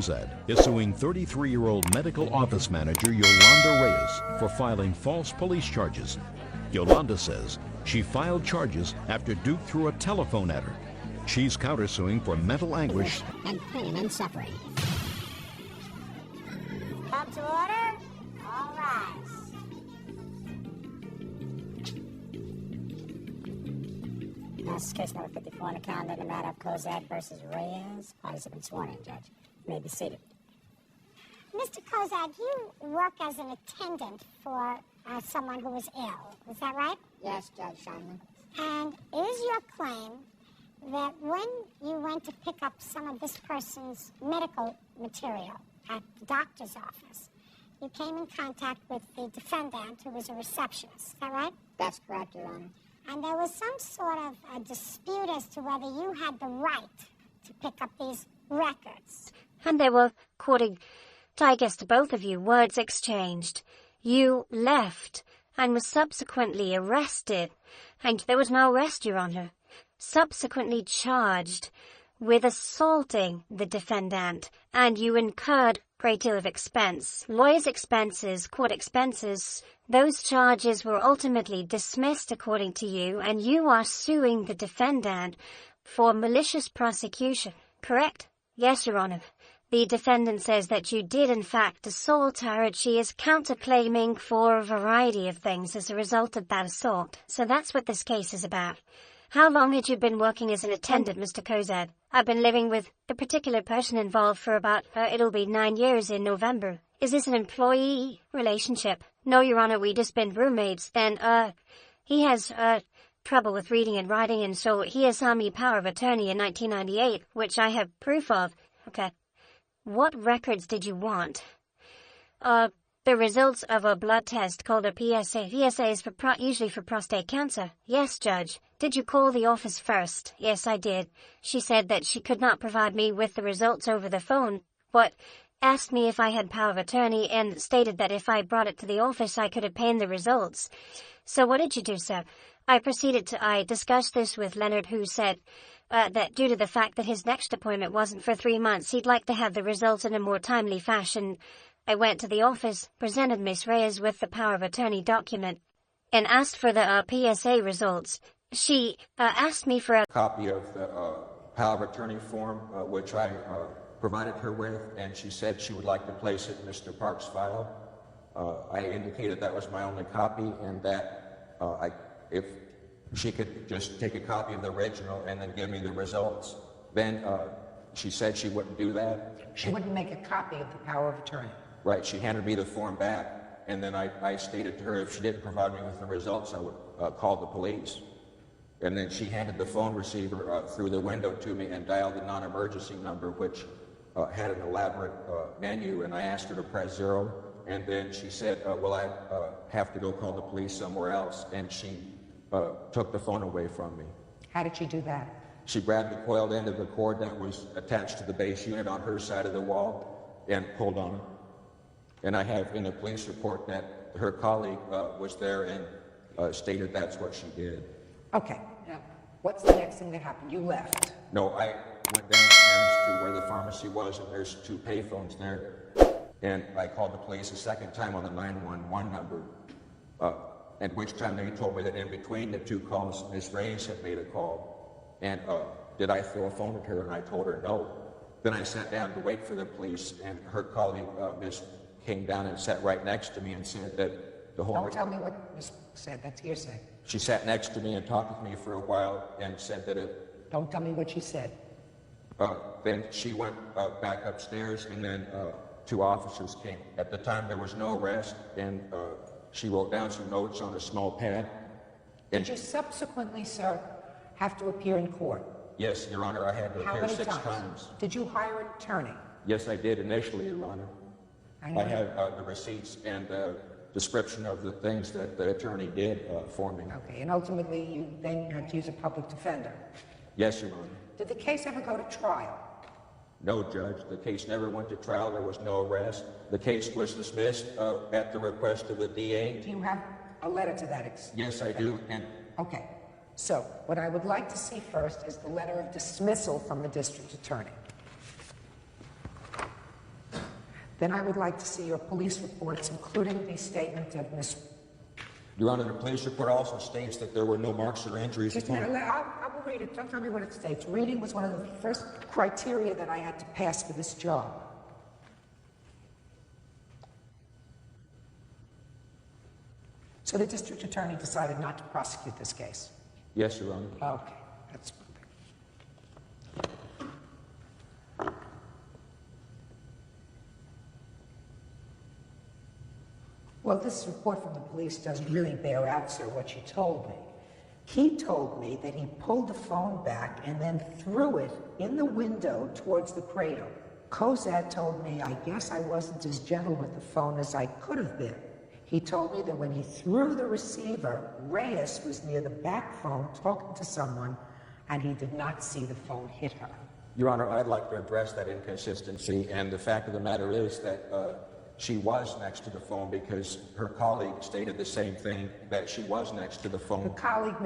Kozad is suing 33-year-old medical office manager Yolanda Reyes for filing false police charges. Yolanda says she filed charges after Duke threw a telephone at her. She's countersuing for mental anguish and pain and suffering. Come to order? All rise. This case number 54 on the calendar, the matter of Kozad versus Reyes. Parties have been sworn in, Judge. You may be seated. Mr. Kozad, you work as an attendant for someone who was ill. Is that right? Yes, Judge Simon. And is your claim that when you went to pick up some of this person's medical material at the doctor's office, you came in contact with the defendant, who was a receptionist. Is that right? That's correct, Your Honor. And there was some sort of a dispute as to whether you had the right to pick up these records. And they were, according to, I guess, to both of you, words exchanged. You left and was subsequently arrested. And there was no arrest, Your Honor. Subsequently charged with assaulting the defendant, and you incurred a great deal of expense. Lawyers' expenses, court expenses, those charges were ultimately dismissed according to you, and you are suing the defendant for malicious prosecution, correct? Yes, Your Honor. The defendant says that you did in fact assault her, and she is counterclaiming for a variety of things as a result of that assault. So that's what this case is about. How long had you been working as an attendant, Mr. Kozad? I've been living with the particular person involved for about, it'll be 9 years in November. Is this an employee relationship? No, Your Honor, we just been roommates. And, he has, trouble with reading and writing, and so he assigned me power of attorney in 1998, which I have proof of. Okay. What records did you want? The results of a blood test called a PSA. PSA is usually for prostate cancer. Yes, Judge. Did you call the office first? Yes, I did. She said that she could not provide me with the results over the phone, but asked me if I had power of attorney and stated that if I brought it to the office, I could obtain the results. So what did you do, sir? I discussed this with Leonard, who said that due to the fact that his next appointment wasn't for 3 months, he'd like to have the results in a more timely fashion. I went to the office, presented Miss Reyes with the power of attorney document, and asked for the PSA results. She asked me for a copy of the power of attorney form, which I provided her with, and she said she would like to place it in Mr. Park's file. I indicated that was my only copy, and that if she could just take a copy of the original and then give me the results. Then she said she wouldn't do that. She wouldn't make a copy of the power of attorney. Right, she handed me the form back, and then I stated to her if she didn't provide me with the results, I would call the police. And then she handed the phone receiver through the window to me and dialed the non-emergency number, which had an elaborate menu, and I asked her to press 0, and then she said, well, I have to go call the police somewhere else, and she took the phone away from me. How did she do that? She grabbed the coiled end of the cord that was attached to the base unit on her side of the wall and pulled on it. And I have in the police report that her colleague was there and stated that's what she did. Okay, now, what's the next thing that happened? You left. No, I went downstairs to where the pharmacy was, and there's 2 payphones there. And I called the police a second time on the 911 number, at which time they told me that in between the 2 calls, Miss Reyes had made a call. And did I throw a phone at her? And I told her no. Then I sat down to wait for the police, and her colleague, Miss, came down and sat right next to me and said that the whole... Don't tell me what Miss said. That's hearsay. She sat next to me and talked with me for a while and said that Don't tell me what she said. Then she went back upstairs, and then 2 officers came. At the time, there was no arrest, and she wrote down some notes on a small pad. Did you subsequently, sir, have to appear in court? Yes, Your Honor, I had to appear 6 times. Did you hire an attorney? Yes, I did initially, Your Honor. I have the receipts and the description of the things that the attorney did for me. Okay, and ultimately you then had to use a public defender. Yes, Your Honor. Did the case ever go to trial? No, Judge. The case never went to trial. There was no arrest. The case was dismissed at the request of the DA. Do you have a letter to that extent? Yes, I do. And okay. So, what I would like to see first is the letter of dismissal from the district attorney. then I would like to see your police reports, including the statement of Miss. Your Honor, the police report also states that there were no marks or injuries. Just a minute, I will read it. Don't tell me what it states. Reading was one of the first criteria that I had to pass for this job. So the district attorney decided not to prosecute this case? Yes, Your Honor. Okay, that's fine. Well, this report from the police doesn't really bear out, sir, what you told me. He told me that he pulled the phone back and then threw it in the window towards the cradle. Cozad told me, I guess I wasn't as gentle with the phone as I could have been. He told me that when he threw the receiver, Reyes was near the back phone talking to someone, and he did not see the phone hit her. Your Honor, I'd like to address that inconsistency, and the fact of the matter is that she was next to the phone because her colleague stated the same thing, that she was next to the phone. The colleague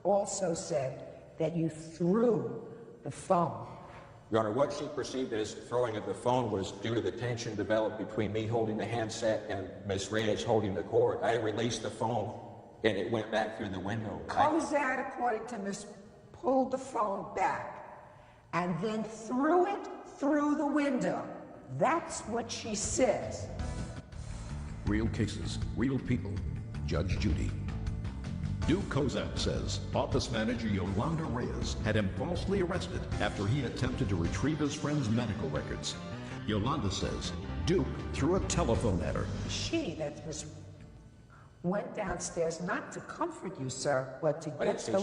also said that you threw the phone. Your Honor, what she perceived as throwing of the phone was due to the tension developed between me holding the handset and Ms. Reyes holding the cord. I released the phone, and it went back through the window. Cozad, according to Ms. pulled the phone back and then threw it through the window. That's what she says. Real cases, real people. Judge Judy. Duke Kozak says office manager Yolanda Reyes had him falsely arrested after he attempted to retrieve his friend's medical records. Yolanda says Duke threw a telephone at her. She, that's Miss, went downstairs not to comfort you, sir, but to get the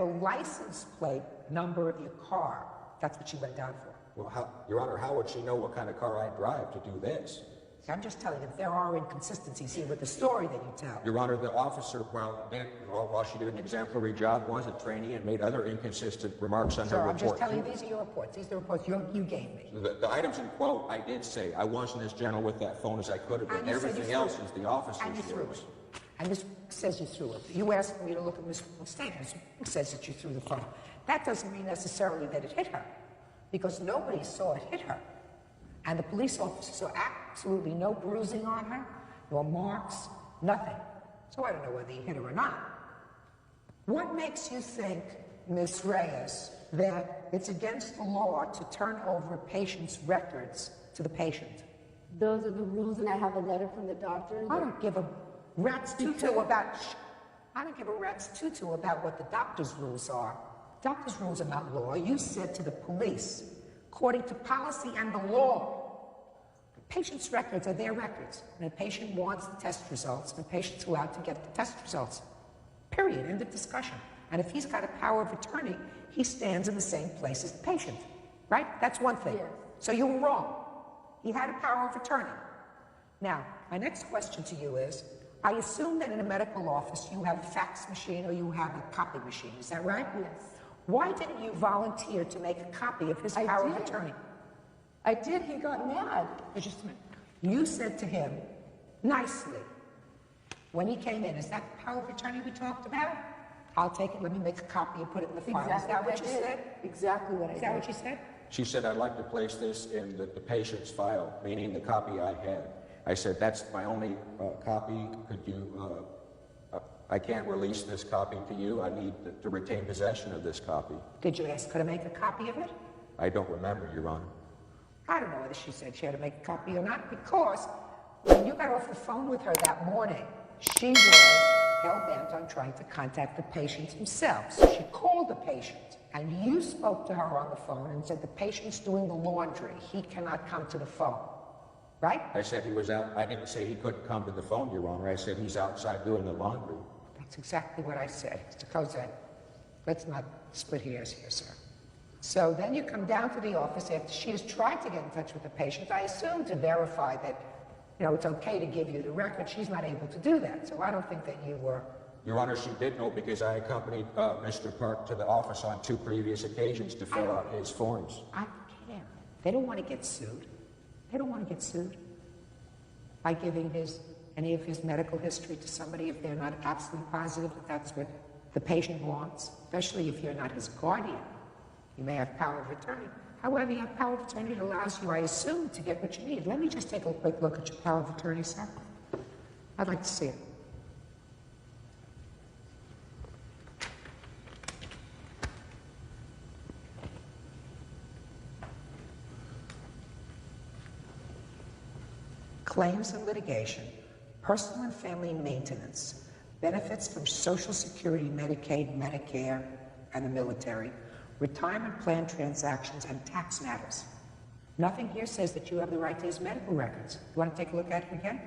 license, plate number of your car. That's what she went down for. Well, Your Honor, how would she know what kind of car I drive to do this? See, I'm just telling you, there are inconsistencies here with the story that you tell. Your Honor, the officer, while she did an exemplary job, was a trainee and made other inconsistent remarks on her report. I'm just telling you, these are your reports. These are the reports you gave me. The items in quote, I did say I wasn't as gentle with that phone as I could have been. Everything else is the officer's And you threw rules. it. And this says you threw it. You asked me to look at Ms. Statements. It says that you threw the phone. That doesn't mean necessarily that it hit her, because nobody saw it hit her. And the police officer saw absolutely no bruising on her, no marks, nothing. So I don't know whether he hit her or not. What makes you think, Ms. Reyes, that it's against the law to turn over a patient's records to the patient? Those are the rules, and I have a letter from the doctor. I don't give a rat's tutu about what the doctor's rules are. Doctor's rules are not law. You said to the police, according to policy and the law, the patient's records are their records. And the patient wants the test results, and the patient's allowed to get the test results. Period. End of discussion. And if he's got a power of attorney, he stands in the same place as the patient. Right? That's one thing. Yes. So you were wrong. He had a power of attorney. Now, my next question to you is, I assume that in a medical office you have a fax machine or you have a copy machine. Is that right? Yes. Why didn't you volunteer to make a copy of his power of attorney? I did. He got mad. But just a minute. You said to him, nicely, when he came in, is that the power of attorney we talked about? I'll take it, let me make a copy and put it in the file. Exactly Is that what you said? Exactly what I did. Is that what you said? She said, I'd like to place this in the patient's file, meaning the copy I had. I said, that's my only copy. Could you, I can't release this copy to you. I need to retain possession of this copy. Did you ask her to make a copy of it? I don't remember, Your Honor. I don't know whether she said she had to make a copy or not, because when you got off the phone with her that morning, she was hell-bent on trying to contact the patient himself. So she called the patient, and you spoke to her on the phone and said, the patient's doing the laundry. He cannot come to the phone. Right? I said he was out. I didn't say he couldn't come to the phone, Your Honor. I said he's outside doing the laundry. That's exactly what I said. Mr. Kozak, let's not split hairs here, sir. So then you come down to the office after she has tried to get in touch with the patient, I assume to verify that, it's okay to give you the record. She's not able to do that. So I don't think that you were. Your Honor, she did know because I accompanied Mr. Park to the office on 2 previous occasions to fill out his forms. I don't care. They don't want to get sued. They don't want to get sued by giving any of his medical history to somebody if they're not absolutely positive that that's what the patient wants, especially if you're not his guardian. You may have power of attorney. However, your power of attorney allows you, I assume, to get what you need. Let me just take a quick look at your power of attorney, sir. I'd like to see it. Claims and litigation, personal and family maintenance, benefits from Social Security, Medicaid, Medicare, and the military, retirement plan transactions, and tax matters. Nothing here says that you have the right to his medical records. You want to take a look at it again?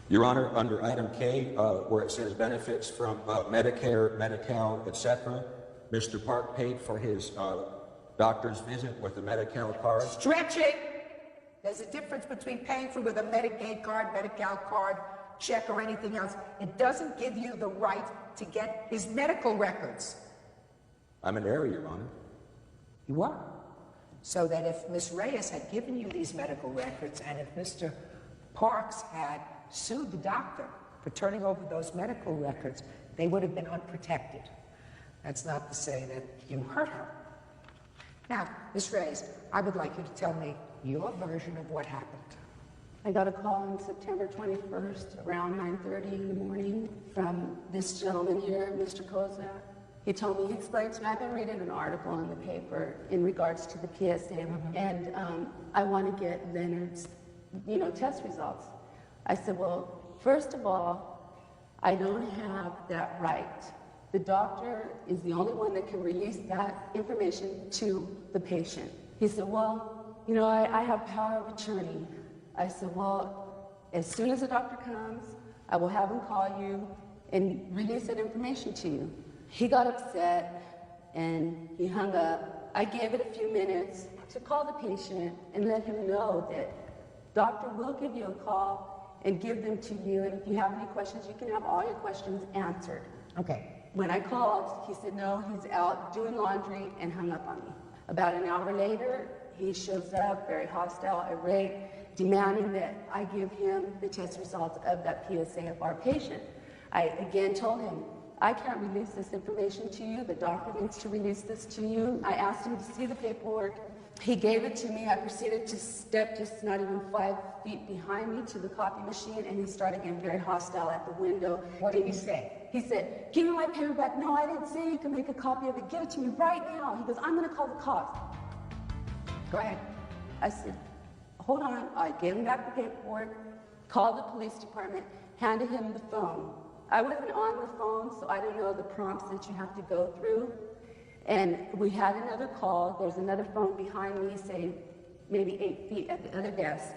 Your Honor, under item K, where it says benefits from Medicare, Medi-Cal, etc., Mr. Park paid for his doctor's visit with the Medi-Cal card. Stretching! There's a difference between paying for with a Medicaid card, Medi-Cal card, check, or anything else. It doesn't give you the right to get his medical records. I'm in error, Your Honor. You are. So that if Ms. Reyes had given you these medical records, and if Mr. Parks had sued the doctor for turning over those medical records, they would have been unprotected. That's not to say that you hurt her. Now, Ms. Reyes, I would like you to tell me your version of what happened. I got a call on September 21st around 9:30 in the morning from this gentleman here, Mr. Kozak. He told me, he explained to me, I've been reading an article in the paper in regards to the PSA, and I want to get Leonard's, test results. I said, well, first of all, I don't have that right. The doctor is the only one that can release that information to the patient. He said, well, I have power of attorney. I said, well, as soon as the doctor comes, I will have him call you and release that information to you. He got upset and he hung up. I gave it a few minutes to call the patient and let him know that doctor will give you a call and give them to you, and if you have any questions, you can have all your questions answered. Okay. When I called, he said, no, he's out doing laundry, and hung up on me. About an hour later, he shows up, very hostile, irate, demanding that I give him the test results of that PSA of our patient. I again told him, I can't release this information to you. The doctor needs to release this to you. I asked him to see the paperwork. He gave it to me. I proceeded to step just not even 5 feet behind me to the copy machine, and he started getting very hostile at the window. What did he say? He said, give me my paperback. No, I didn't say you can make a copy of it. Give it to me right now. He goes, I'm going to call the cops. Go ahead. I said, hold on. I gave him back the paperwork, called the police department, handed him the phone. I wasn't on the phone, so I don't know the prompts that you have to go through. And we had another call. There's another phone behind me, say maybe 8 feet at the other desk.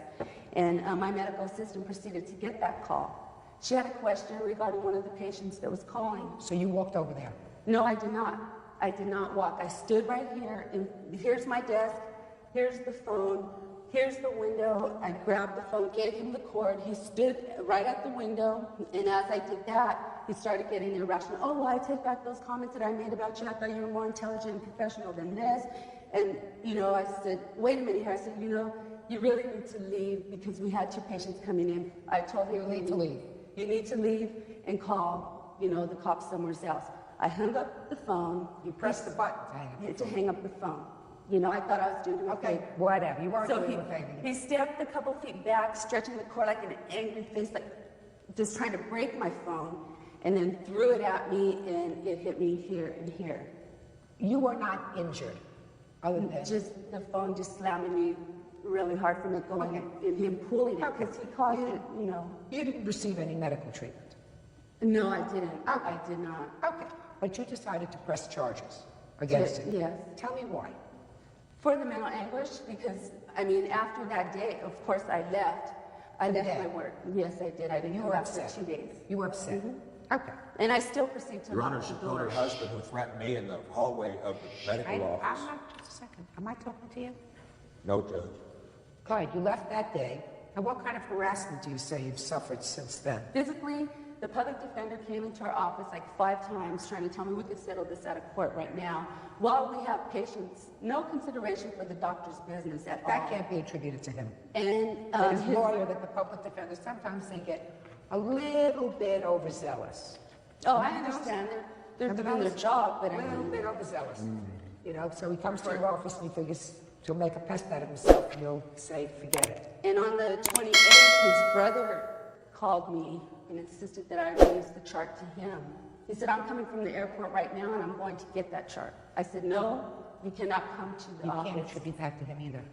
And my medical assistant proceeded to get that call. She had a question regarding one of the patients that was calling. So you walked over there? No, I did not. I did not walk. I stood right here, and here's my desk, here's the phone, here's the window. I grabbed the phone, gave him the cord. He stood right at the window, and as I did that, he started getting irrational. Oh, well, I take back those comments that I made about you. I thought you were more intelligent and professional than this. And, I said, wait a minute here. I said, you really need to leave because we had 2 patients coming in. I told him, You need to leave. You need to leave and call, the cops somewhere else. I hung up the phone. You pressed the button to hang up the phone. I thought I was doing him Okay, whatever. You weren't doing anything. He stepped a couple feet back, stretching the cord like an angry face, like just trying to break my phone, and then threw it at me, and it hit me here and here. You were not injured, other than Just the phone just slamming me really hard from it going, and him pulling it, because he caused it, You didn't receive any medical treatment? No, I didn't. I did not. Okay, but you decided to press charges against him? Yes. Tell me why. For the mental anguish, because, after that day, of course, I left. I left my work. Yes, I did. I didn't You come were back for upset? 2 days. You were upset? Okay. And I still proceed to Your lock Honor, the she told door. her husband who threatened me in the hallway of the medical office. I'm not, just a second. Am I talking to you? No, Judge. Clyde, you left that day. And what kind of harassment do you say you've suffered since then? Physically, The public defender came into our office like 5 times trying to tell me we could settle this out of court right now while we have patients, no consideration for the doctor's business at all. That can't be attributed to him. And His lawyer, that the public defender, sometimes they get a little bit overzealous. oh, I understand. They're doing their job, but a I little mean, bit overzealous. You know, so he comes to your office and he figures he'll make a pest out of himself and you'll say, forget it. and on the 28th, his brother called me and insisted that I release the chart to him. He said, I'm coming from the airport right now and I'm going to get that chart. I said, no, you cannot come to the You office. can't attribute that to him either.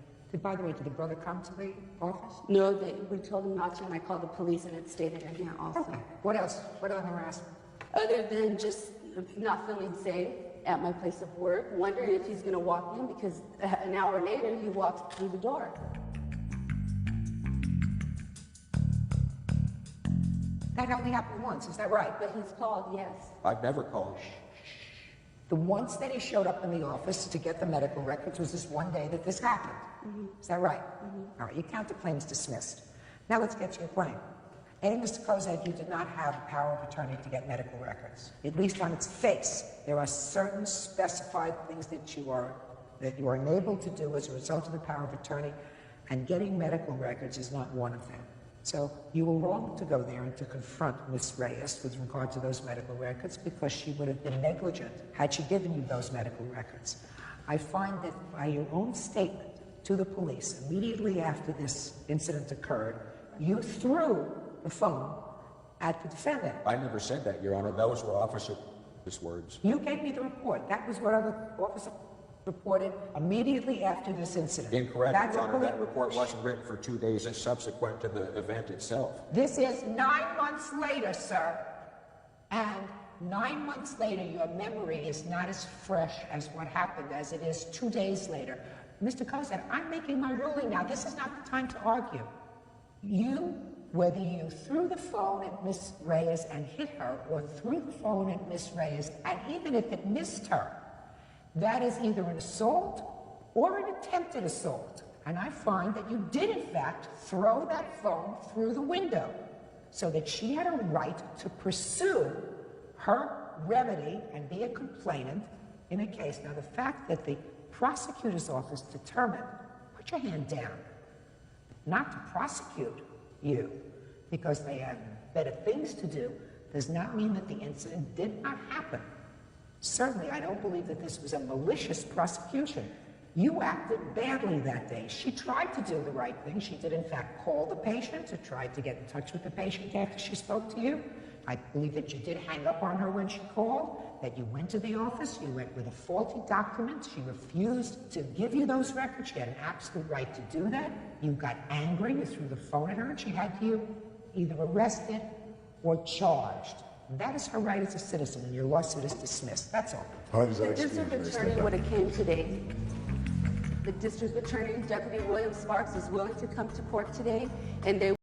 By the way, did the brother come to the office? No, we told him not to, and I called the police, and it stated in here also. Okay. What else? What other harassment? Other than just not feeling safe at my place of work, wondering if he's going to walk in, because an hour later, he walked through the door. That only happened once, is that right? But he's called, yes. I've never called. The once that he showed up in the office to get the medical records was this one day that this happened. Is that right? All right, you count the claims dismissed. Now let's get to your claim. A, Mr. Kozak, you did not have a power of attorney to get medical records. At least on its face, there are certain specified things that you are enabled to do as a result of the power of attorney, and getting medical records is not one of them. So you were wrong to go there and to confront Ms. Reyes with regard to those medical records, because she would have been negligent had she given you those medical records. I find that by your own statement to the police immediately after this incident occurred, you threw the phone at the defendant. I never said that, Your Honor. Those were officer's words. You gave me the report. That was what other officer reported immediately after this incident. Incorrect, That's Your a Honor. That report wasn't written for 2 days subsequent to the event itself. This is 9 months later, sir. And 9 months later, your memory is not as fresh as what happened as it is 2 days later. Mr. Kozak, I'm making my ruling now. This is not the time to argue. Whether you threw the phone at Miss Reyes and hit her, or threw the phone at Miss Reyes, and even if it missed her, that is either an assault or an attempted assault. And I find that you did, in fact, throw that phone through the window, so that she had a right to pursue her remedy and be a complainant in a case. Now, the fact that the prosecutor's office determined, put your hand down, not to prosecute you because they had better things to do, does not mean that the incident did not happen. Certainly, I don't believe that this was a malicious prosecution. You acted badly that day. She tried to do the right thing. She did, in fact, call the patient, or tried to get in touch with the patient after she spoke to you. I believe that you did hang up on her when she called, that you went to the office, you went with a faulty document, she refused to give you those records, she had an absolute right to do that. You got angry, you threw the phone at her, and she had you either arrested or charged. That is her right as a citizen, and your lawsuit is dismissed. That's all. How does that The district attorney would have came today. The district attorney, Deputy William Sparks, is willing to come to court today, and they